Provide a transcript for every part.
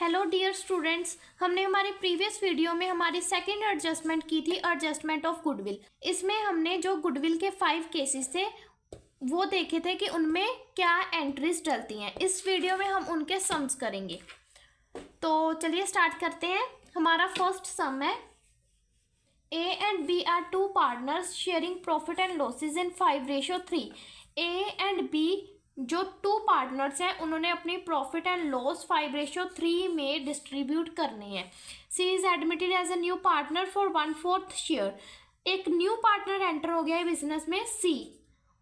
Hello dear students, हमने हमारी previous video में हमारी सेकंड एडजस्टमेंट की थी, एडजस्टमेंट ऑफ गुडविल। इसमें हमने जो गुडविल के 5 केसेस थे वो देखे थे कि उनमें क्या एंट्रीज डलती हैं। इस वीडियो में हम उनके सम्स करेंगे। तो चलिए स्टार्ट करते हैं। हमारा फर्स्ट सम है A and B are two partners sharing profit and losses in 5:3। A and B जो टू पार्टनर्स हैं उन्होंने अपनी प्रॉफिट एंड लॉस 5:3 में डिस्ट्रीब्यूट करने हैं। C is admitted as a new partner for 1/4 share. एक न्यू पार्टनर एंटर हो गया है बिजनेस में सी,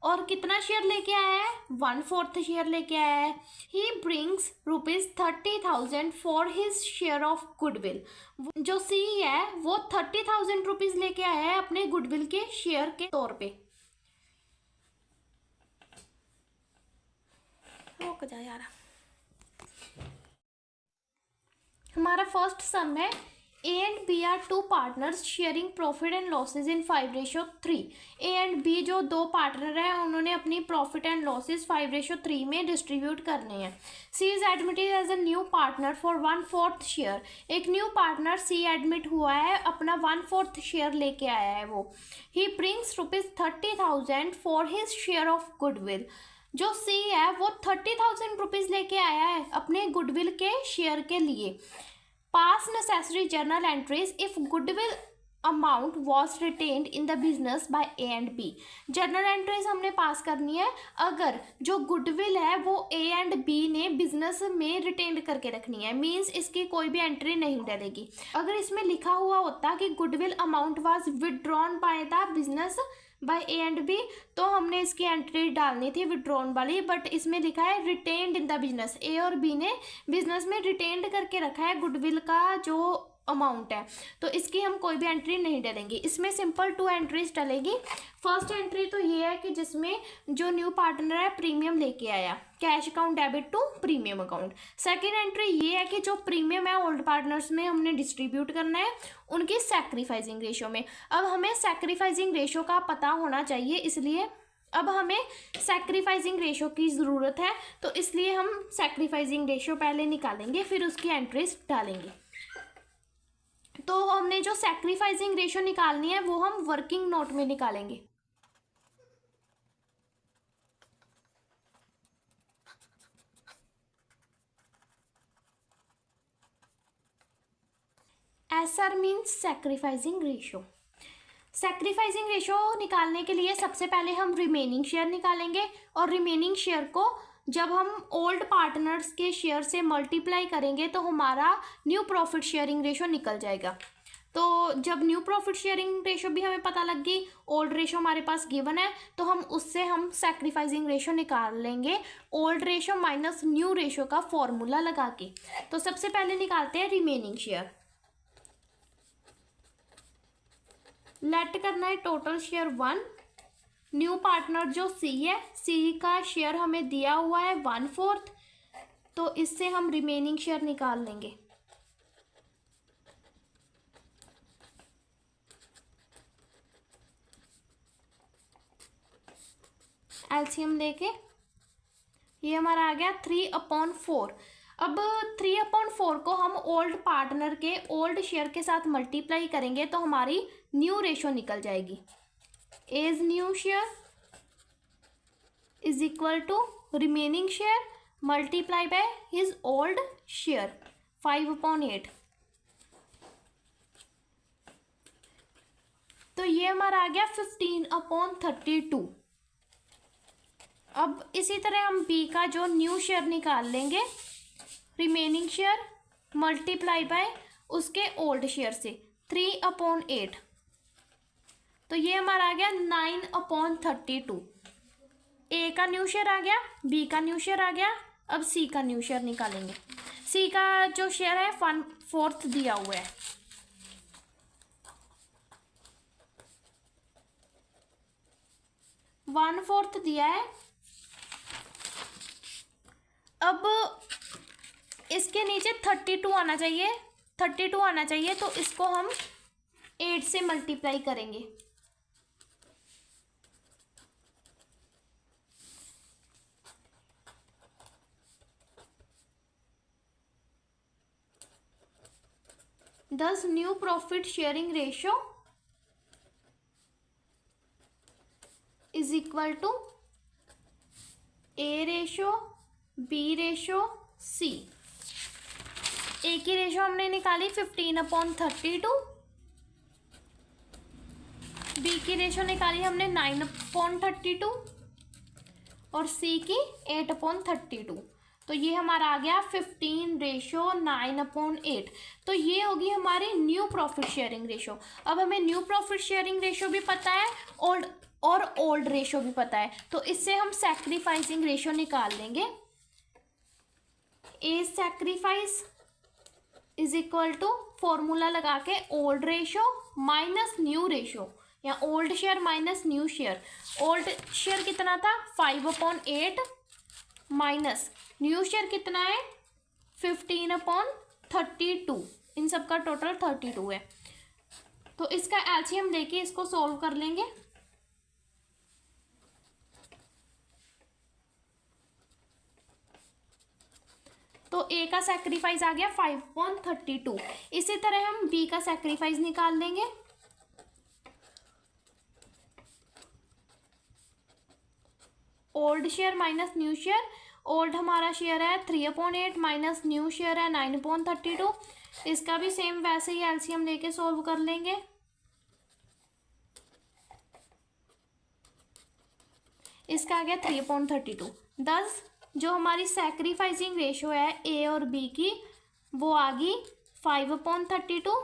और कितना शेयर लेके आया है? 1/4 शेयर लेके आया है। ही brings ₹30,000 for his share of goodwill. जो सी है वो 30,000 रुपीज लेके आया है अपने गुडविल के शेयर के तौर पे। रुक जा यार। हमारा फर्स्ट सम है A and B are two partners sharing profit and losses in 5:3। A and B जो दो पार्टनर हैं उन्होंने अपनी प्रॉफिट एंड लॉसेज 5:3 में डिस्ट्रीब्यूट करने हैं। C is admitted as a new partner for 1/4 share. एक न्यू पार्टनर C एडमिट हुआ है, अपना 1/4 शेयर लेके आया है वो। ही brings ₹30,000 for his share of goodwill. जो सी है वो 30,000 रुपीज लेके आया है अपने गुडविल के शेयर के लिए। Pass necessary journal entries if goodwill amount was retained in the business by A and B. Journal entries हमने पास करनी है अगर जो गुडविल है वो ए एंड बी ने बिजनेस में रिटेन करके रखनी है। मींस इसकी कोई भी एंट्री नहीं डलेगी। अगर इसमें लिखा हुआ होता कि goodwill amount was withdrawn by the business by A and B तो हमने इसकी एंट्री डालनी थी विड्रॉन वाली, बट इसमें लिखा है रिटेन्ड इन द बिजनेस। ए और बी ने बिजनेस में रिटेन्ड करके रखा है गुडविल का जो अमाउंट है, तो इसकी हम कोई भी एंट्री नहीं डालेंगे। इसमें सिंपल 2 एंट्रीज डलेगी। फर्स्ट एंट्री तो ये है कि जिसमें जो न्यू पार्टनर है प्रीमियम लेके आया, cash account debit to premium account. Second entry ये है कि जो प्रीमियम है ओल्ड पार्टनर्स में हमने डिस्ट्रीब्यूट करना है उनकी सैक्रिफाइसिंग रेशो में। अब हमें सैक्रिफाइसिंग रेशो का पता होना चाहिए, इसलिए अब हमें सैक्रिफाइसिंग रेशो की ज़रूरत है, तो इसलिए हम सैक्रिफाइसिंग रेशो पहले निकालेंगे फिर उसकी एंट्रीज डालेंगे। तो हमने जो सैक्रिफाइसिंग रेशो निकालनी है वो हम वर्किंग नोट में निकालेंगे। SR means sacrificing ratio. Sacrificing ratio निकालने के लिए सबसे पहले हम रिमेनिंग शेयर निकालेंगे, और रिमेनिंग शेयर को जब हम ओल्ड पार्टनर्स के शेयर से मल्टीप्लाई करेंगे तो हमारा न्यू प्रॉफिट शेयरिंग रेशो निकल जाएगा। तो जब न्यू प्रॉफिट शेयरिंग रेशो भी हमें पता लग गई, ओल्ड रेशो हमारे पास गिवन है, तो हम उससे हम सैक्रिफाइसिंग रेशो निकाल लेंगे old ratio minus new ratio का फॉर्मूला लगा के। तो सबसे पहले निकालते हैं रिमेनिंग शेयर। लेट करना है टोटल शेयर 1। न्यू पार्टनर जो सी है, सी का शेयर हमें दिया हुआ है 1/4, तो इससे हम रिमेनिंग शेयर निकाल लेंगे। एलसीएम लेके ये हमारा आ गया 3/4। अब 3/4 को हम ओल्ड पार्टनर के ओल्ड शेयर के साथ मल्टीप्लाई करेंगे तो हमारी न्यू रेशो निकल जाएगी। As new share is equal to remaining share multiply by his old share 5/8। तो ये हमारा आ गया 15/32। अब इसी तरह हम बी का जो न्यू शेयर निकाल लेंगे, रिमेनिंग शेयर मल्टीप्लाई बाय उसके ओल्ड शेयर से 3/8। तो ये हमारा आ गया 9/32। ए का न्यू शेयर आ गया, बी का न्यू शेयर आ गया। अब सी का न्यू शेयर निकालेंगे। सी का जो शेयर है 1/4 दिया हुआ है। वन फोर्थ दिया है। अब इसके नीचे 32 आना चाहिए, 32 आना चाहिए, तो इसको हम 8 से मल्टीप्लाई करेंगे। Thus new profit sharing ratio is equal to A ratio, B ratio, C। ए की रेशो हमने निकाली 15/32, बी की रेशो निकाली हमने 9/32 और सी की 8/32। तो ये हमारा आ गया 15:9/8। तो ये होगी हमारी न्यू प्रॉफिट शेयरिंग रेशो। अब हमें न्यू प्रॉफिट शेयरिंग रेशो भी पता है और ओल्ड रेशो भी पता है, तो इससे हम सैक्रिफाइसिंग रेशो निकाल लेंगे। A sacrifice is equal to formula लगा के old ratio minus new ratio, या old share minus new share. Old share कितना था 5/8 माइनस न्यू शेयर कितना है 15/32। इन सब का टोटल 32 है। तो इसका एलसीएम लेके इसको सॉल्व कर लेंगे। तो ए का सैक्रिफाइस आ गया 5/32। इसी तरह हम बी का सैक्रिफाइस निकाल लेंगे। Old share minus new share. Old हमारा शेयर है 3/8 माइनस न्यू शेयर है 9/32। इसका भी सेम वैसे ही एलसीएम लेके सॉल्व कर लेंगे। इसका आ गया 3/32। 10 जो हमारी सैक्रिफाइसिंग रेशो है ए और बी की वो आ गई 5/32,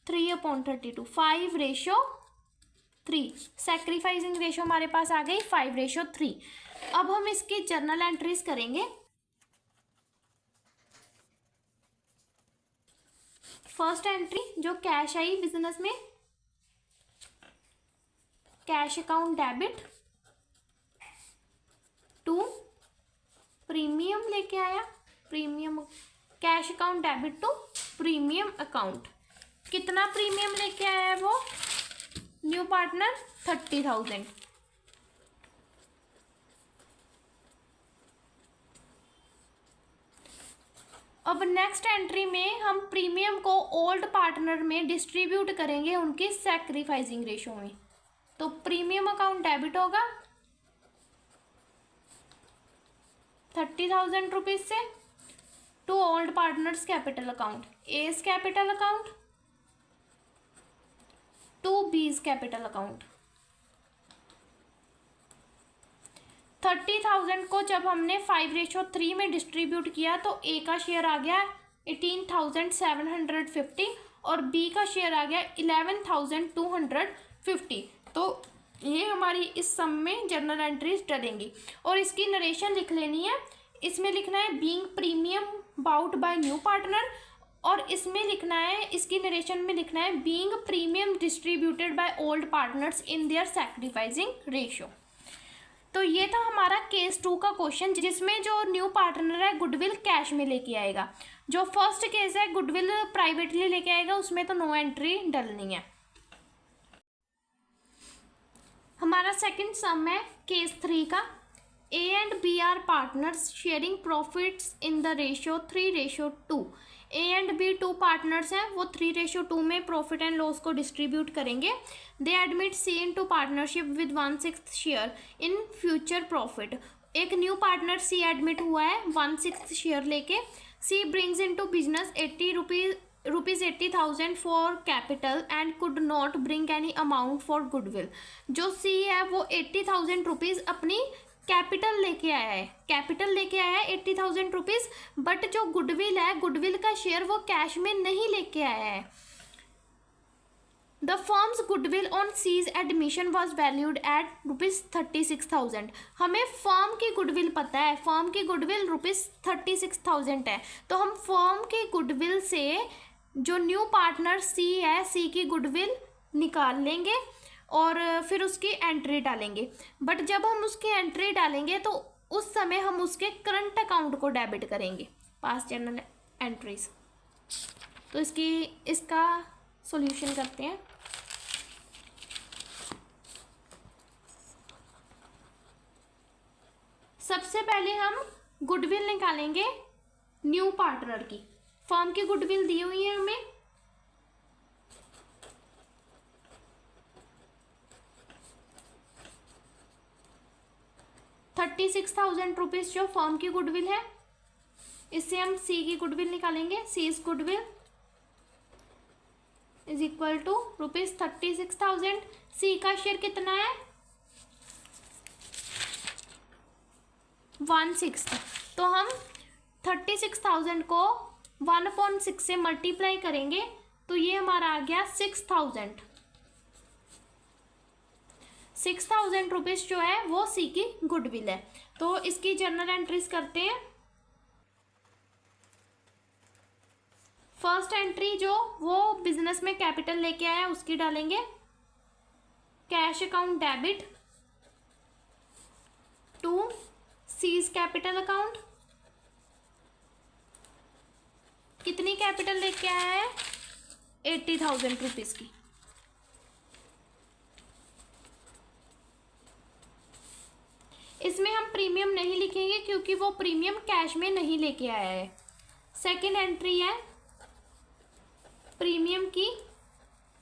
3/32, 5:3। सैक्रिफाइसिंग रेशो हमारे पास आ गई 5:3। अब हम इसकी जर्नल एंट्रीज करेंगे। फर्स्ट एंट्री जो कैश आई बिजनेस में, cash account debit to premium लेके आया, premium cash account debit to premium account. कितना प्रीमियम लेके आया है वो न्यू पार्टनर 30,000। अब नेक्स्ट एंट्री में हम प्रीमियम को ओल्ड पार्टनर में डिस्ट्रीब्यूट करेंगे उनकी सैक्रिफाइसिंग रेशो में। तो प्रीमियम अकाउंट डेबिट होगा 30,000 रुपीज से to old partners capital account, A's capital account to B's capital account. 30,000 को जब हमने 5:3 में डिस्ट्रीब्यूट किया तो ए का शेयर आ गया 18,750 और बी का शेयर आ गया 11,250। तो ये हमारी इस सम में जर्नल एंट्रीज डलेंगी और इसकी नरेशन लिख लेनी है। इसमें लिखना है being premium brought by new partner, और इसमें लिखना है, इसकी नरेशन में लिखना है being premium distributed by old partners in their sacrificing ratio. तो ये था हमारा केस 2 का क्वेश्चन, जिसमें जो न्यू पार्टनर है गुडविल कैश में लेके आएगा। जो फर्स्ट केस है गुडविल प्राइवेटली लेके आएगा, उसमें तो नो एंट्री डलनी है। हमारा सेकंड सम है केस 3 का। A and B are partners sharing profits in the ratio 3:2। A and B 2 partners हैं, वो 3:2 में प्रॉफिट एंड लॉस को डिस्ट्रीब्यूट करेंगे। They admit C into partnership with 1/6 share in future profit. एक new partner C admit हुआ है 1/6 share लेके। C brings into business rupees 80,000 for capital and could not bring any amount for goodwill. जो C है वो 80,000 rupees अपनी capital लेके आया है, 80,000 रुपीज़, बट जो गुडविल है, गुडविल का शेयर वो कैश में नहीं लेके आया है। The firm's goodwill on C's admission was valued at ₹36,000। हमें फर्म की गुडविल पता है, फर्म की गुडविल ₹36,000 है। तो हम फर्म की गुडविल से जो न्यू पार्टनर सी है, सी की गुडविल निकाल लेंगे और फिर उसकी एंट्री डालेंगे। बट जब हम उसकी एंट्री डालेंगे तो उस समय हम उसके करंट अकाउंट को डेबिट करेंगे, पास्ट जर्नल एंट्रीज। तो इसका सॉल्यूशन करते हैं। सबसे पहले हम गुडविल निकालेंगे न्यू पार्टनर की। फर्म की गुडविल दी हुई है हमें ₹36,000 जो फर्म की गुडविल है, इससे हम सी की गुडविल निकालेंगे। C is goodwill is equal to ₹36,000। C का शेयर कितना है? 1/6। तो हम 36,000 को 1/6 से मल्टीप्लाई करेंगे तो ये हमारा आ गया 6,000। ₹6,000 जो है वो सी की गुडविल है। तो इसकी जर्नल एंट्रीज करते हैं। फर्स्ट एंट्री जो वो बिजनेस में कैपिटल लेके आया उसकी डालेंगे। Cash account debit to C's capital account. कितनी कैपिटल लेके आया है? ₹80,000 की। इसमें हम प्रीमियम नहीं लिखेंगे क्योंकि वो प्रीमियम कैश में नहीं लेके आया है। सेकेंड एंट्री है प्रीमियम की।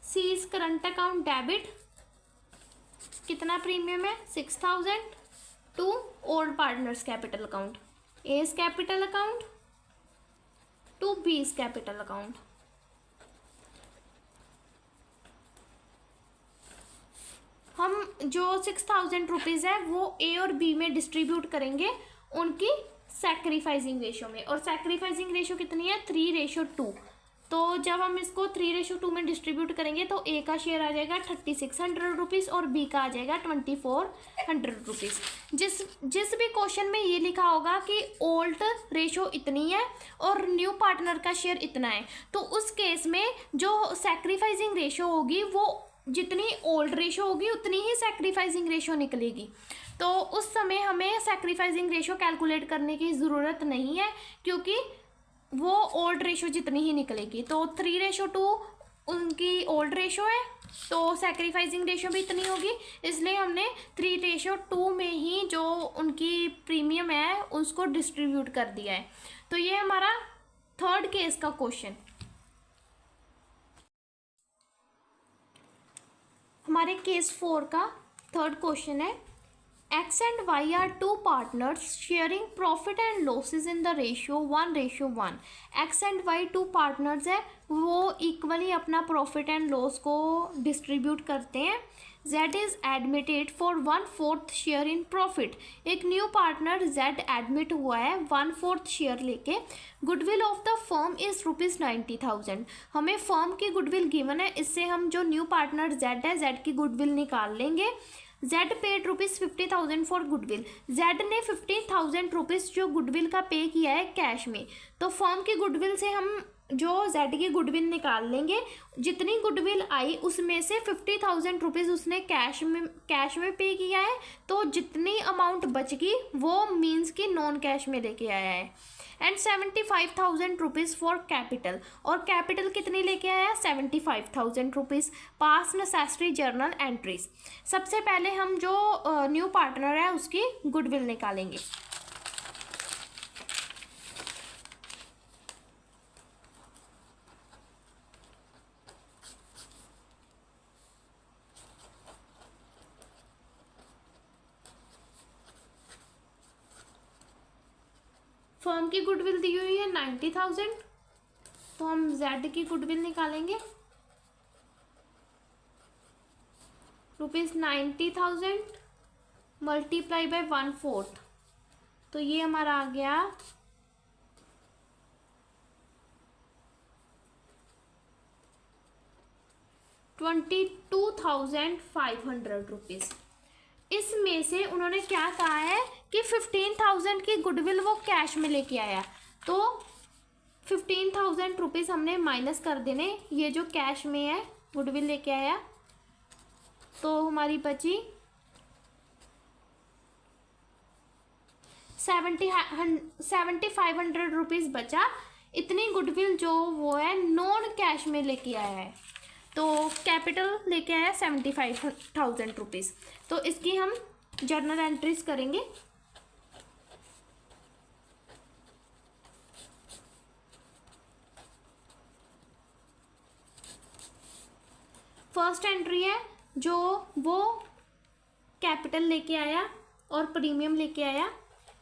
C's current account debit. कितना प्रीमियम है? 6,000 to old partners capital account. A's capital account to B's capital account. हम जो ₹6,000 है वो ए और बी में डिस्ट्रीब्यूट करेंगे उनकी सैक्रिफाइसिंग रेशो में। और सैक्रिफाइसिंग रेशो कितनी है? 3:2। तो जब हम इसको 3:2 में डिस्ट्रीब्यूट करेंगे तो ए का शेयर आ जाएगा ₹3,600 और बी का आ जाएगा ₹2,400। जिस भी क्वेश्चन में ये लिखा होगा कि ओल्ड रेशो इतनी है और न्यू पार्टनर का शेयर इतना है, तो उस केस में जो सैक्रिफाइसिंग रेशो होगी वो जितनी ओल्ड रेशो होगी उतनी ही सैक्रिफाइसिंग रेशो निकलेगी। तो उस समय हमें सैक्रिफाइसिंग रेशो कैलकुलेट करने की ज़रूरत नहीं है क्योंकि वो ओल्ड रेशो जितनी ही निकलेगी। तो 3:2 उनकी ओल्ड रेशो है तो सैक्रिफाइसिंग रेशो भी इतनी होगी, इसलिए हमने 3:2 में ही जो उनकी प्रीमियम है उसको डिस्ट्रीब्यूट कर दिया है। तो ये हमारा थर्ड केस का क्वेश्चन। हमारे केस 4 का थर्ड क्वेश्चन है X and Y are two partners sharing profit and losses in the ratio 1:1। X and Y two partners है, वो इक्वली अपना प्रॉफिट एंड लॉस को डिस्ट्रीब्यूट करते हैं। Z is admitted for 1/4 share in profit. एक new partner Z admit हुआ है 1/4 share लेके। Goodwill of the firm is ₹90,000। हमें फर्म की गुडविल गिवन है, इससे हम जो न्यू पार्टनर Z है Z की गुडविल निकाल लेंगे। Z paid ₹50,000 for goodwill. Z ने ₹50,000 जो गुडविल का पे किया है कैश में। तो फर्म की गुडविल से हम जो Z की गुडविल निकाल लेंगे। जितनी गुडविल आई उसमें से ₹50,000 उसने कैश में पे किया है, तो जितनी अमाउंट बच गई वो मीन्स की नॉन कैश में लेके आया है। And ₹75,000 for capital. और कैपिटल कितनी लेके आया? ₹75,000। पास नेसेसरी जर्नल एंट्रीज। सबसे पहले हम जो न्यू पार्टनर है उसकी गुडविल निकालेंगे। फर्म की गुडविल दी हुई है 90,000, तो हम Z की गुडविल निकालेंगे। ₹90,000 मल्टीप्लाई बाय 1/4, तो ये हमारा आ गया ₹22,500। इसमें से उन्होंने क्या कहा है कि 15,000 की गुडविल वो कैश में लेके आया, तो ₹15,000 हमने माइनस कर देने। ये जो कैश में है गुडविल लेके आया, तो हमारी बची 7,500 बचा। इतनी गुडविल जो वो है नॉन कैश में लेके आया है, तो कैपिटल लेके आया ₹75,000। तो इसकी हम जर्नल एंट्रीज करेंगे। फर्स्ट एंट्री है जो वो कैपिटल लेके आया और प्रीमियम लेके आया,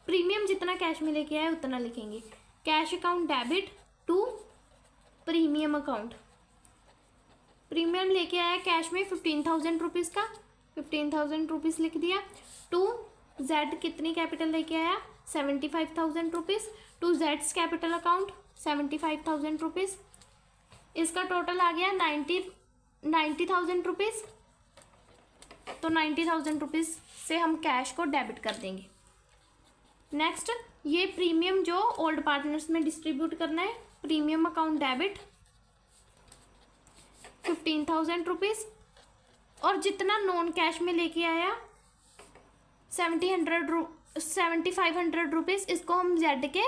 प्रीमियम जितना कैश में लेके आया उतना लिखेंगे। Cash account debit to premium account, premium लेके आया कैश में 15,000 रुपीज़ का, 15,000 रुपीज़ लिख दिया। टू जेड कितनी कैपिटल लेके आया 75,000 रुपीज़, टू जेड्स कैपिटल अकाउंट 75,000 रुपीज़। इसका टोटल आ गया 90,000 रुपीज़। तो 90,000 रुपीज़ से हम कैश को डेबिट कर देंगे। नेक्स्ट ये प्रीमियम जो ओल्ड पार्टनर्स में डिस्ट्रीब्यूट करना है, प्रीमियम अकाउंट डेबिट 15,000 रुपीज़, और जितना नॉन कैश में लेके आया 7,500 रुपीज़, इसको हम जेड के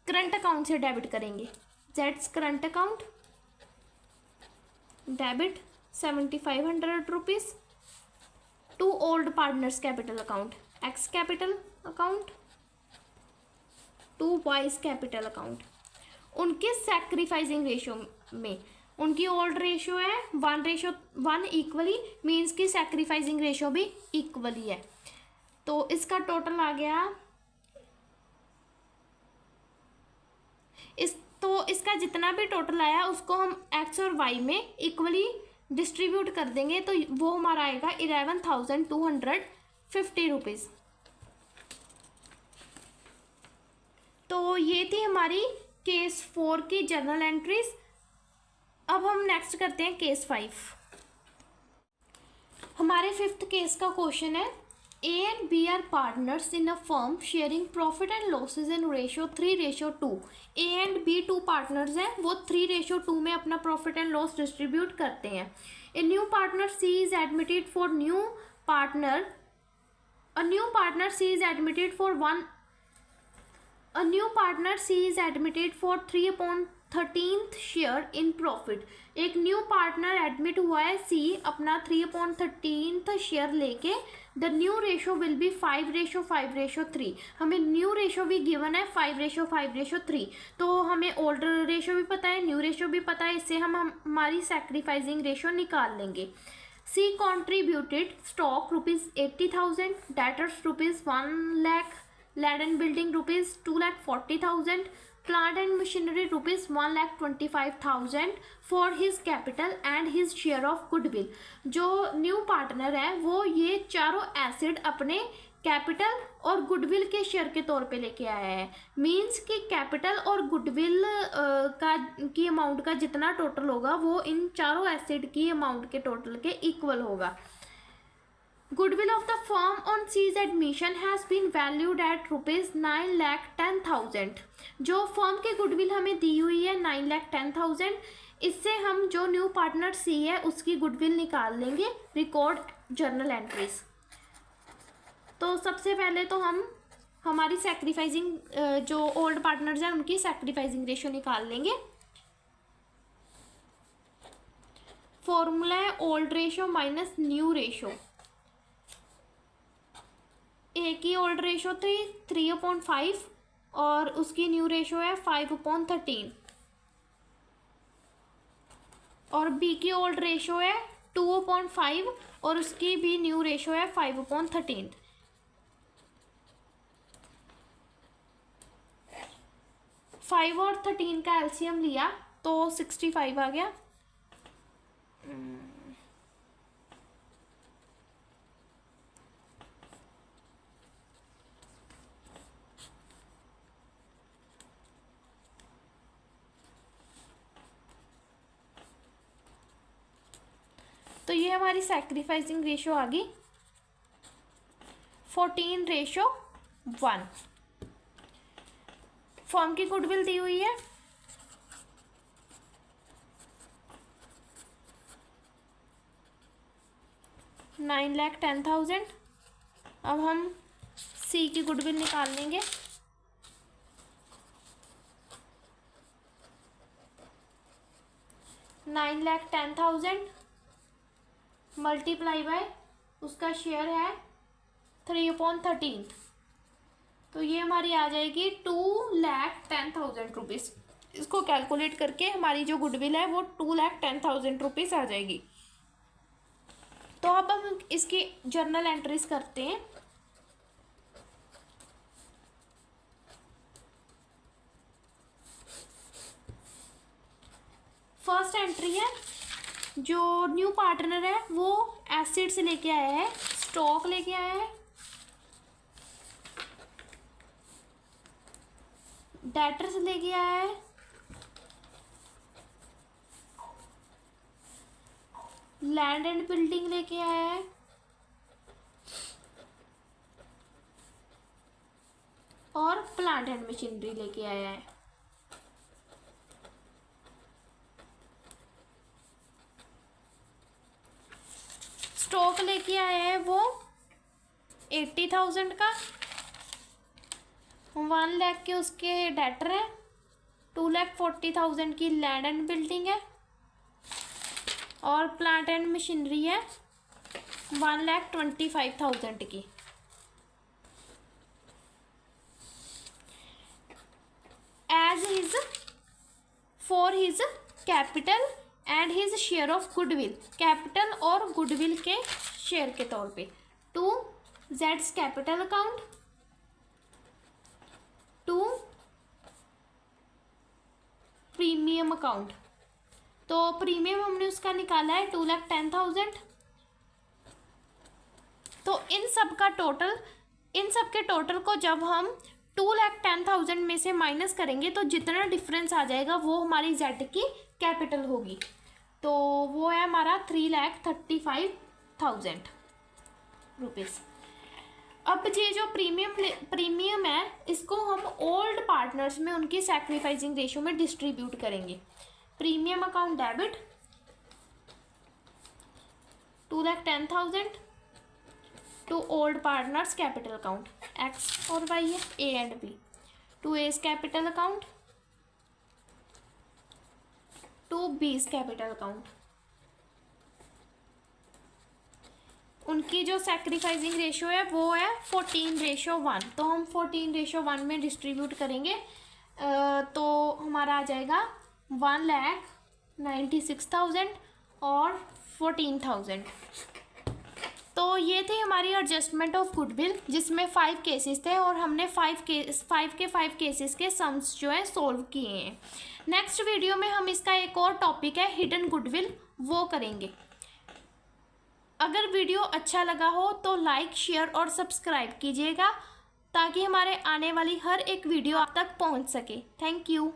करंट अकाउंट से डेबिट करेंगे। जेड्स current account debit 7,500 rupees to old partners capital account, X capital account to Y's capital account. उनके सैक्रिफाइसिंग रेशो में, उनकी ओल्ड रेशो है 1:1 इक्वली, मीन्स की सैक्रिफाइसिंग रेशो भी इक्वली है। तो इसका टोटल आ गया इसका जितना भी टोटल आया उसको हम एक्स और वाई में इक्वली डिस्ट्रीब्यूट कर देंगे, तो वो हमारा आएगा 11,250 रुपीज़। तो ये थी हमारी केस 4 की जर्नल एंट्रीज। अब हम नेक्स्ट करते हैं केस 5। हमारे 5th केस का क्वेश्चन है A and B are partners in a firm sharing profit and losses in ratio 3:2। A and B 2 partners हैं, वो 3:2 में अपना प्रॉफिट एंड लॉस डिस्ट्रीब्यूट करते हैं। A new partner C is admitted for a new partner C is admitted for 3/13th share in profit. एक new partner admit हुआ है C अपना 3/13th शेयर लेके। The new ratio will be 5:5:3। हमें new ratio भी given है 5:5:3। तो हमें ओल्ड रेशो भी पता है, न्यू रेशो भी पता है, इससे हम हमारी सैक्रिफाइसिंग रेशो निकाल लेंगे। C contributed stock ₹80,000, debtors ₹1 lakh, land and building ₹2,40,000, plant and machinery ₹1,25,000 for his capital and his share of goodwill। जो न्यू पार्टनर है वो ये चारों एसेट अपने कैपिटल और गुडविल के शेयर के तौर पे लेके आया है। मींस कि कैपिटल और गुडविल की अमाउंट का जितना टोटल होगा वो इन चारों एसेट की अमाउंट के टोटल के इक्वल होगा। Goodwill of the firm on C's admission has been valued at ₹9,10,000। जो फर्म के गुडविल हमें दी हुई है 9,10,000, इससे हम जो न्यू पार्टनर C है उसकी गुडविल निकाल लेंगे रिकॉर्ड जर्नल एंट्रीज। तो सबसे पहले तो हम हमारी सैक्रिफाइसिंग जो ओल्ड पार्टनर्स हैं उनकी सैक्रिफाइसिंग रेशो निकाल लेंगे। फॉर्मूला है old ratio minus new ratio. A की ओल्ड रेशो थी 3/5 और उसकी न्यू रेशो है 5/13, और बी की ओल्ड रेशो है 2/5 और उसकी भी न्यू रेशो है 5/13। 5 और 13 का एलसीएम लिया तो 65 आ गया। तो ये हमारी सैक्रिफाइसिंग रेशो आ गई 14:1। फर्म की गुडविल दी हुई है 9,10,000। अब हम सी की गुडविल निकाल लेंगे। $9,10,000 मल्टीप्लाई बाय उसका शेयर है 3/13, तो ये हमारी आ जाएगी 2,10,000 रुपीज़। इसको कैलकुलेट करके हमारी जो गुडविल है वो 2,10,000 रुपीज़ आ जाएगी। तो अब हम इसकी जर्नल एंट्रीज करते हैं। फर्स्ट एंट्री है, जो न्यू पार्टनर है वो एसिड्स लेके आया है, स्टॉक लेके आया है, डेटर्स लेके आया है, लैंड एंड बिल्डिंग लेके आया है, और प्लांट एंड मशीनरी लेके आया है। स्टॉक लेके आया है वो 80,000 का, 1 लाख के उसके डेटर है, 2,40,000 की लैंड एंड बिल्डिंग है, और प्लांट एंड मशीनरी है 1,25,000 की। As his for his capital and his share of goodwill, capital और गुडविल के शेयर के तौर पे, टू जेड्स capital account, to premium account. तो प्रीमियम हमने उसका निकाला है 2,10,000। तो इन सब के टोटल को जब हम 2,10,000 में से माइनस करेंगे तो जितना डिफरेंस आ जाएगा वो हमारी जेड की कैपिटल होगी। तो वो है हमारा 3,35,000 रुपीज़। अब ये जो प्रीमियम है इसको हम ओल्ड पार्टनर्स में उनकी सैक्रिफाइसिंग रेशियो में डिस्ट्रीब्यूट करेंगे। Premium account debit 2,10,000 to old partners capital account, X और वाई है, A and B, to A's capital account, to B's capital account. उनकी जो सैक्रिफाइसिंग रेशियो है वो है 14:1। तो हम 14:1 में डिस्ट्रीब्यूट करेंगे तो हमारा आ जाएगा 1,96,000 और 14,000। तो ये थी हमारी एडजस्टमेंट ऑफ गुडविल जिसमें 5 केसेस थे और हमने 5 केसेस के सम्स जो है सॉल्व किए हैं। नेक्स्ट वीडियो में हम इसका एक और टॉपिक है हिडन गुडविल, वो करेंगे। अगर वीडियो अच्छा लगा हो तो लाइक, शेयर और सब्सक्राइब कीजिएगा ताकि हमारे आने वाली हर एक वीडियो आप तक पहुंच सके। Thank you.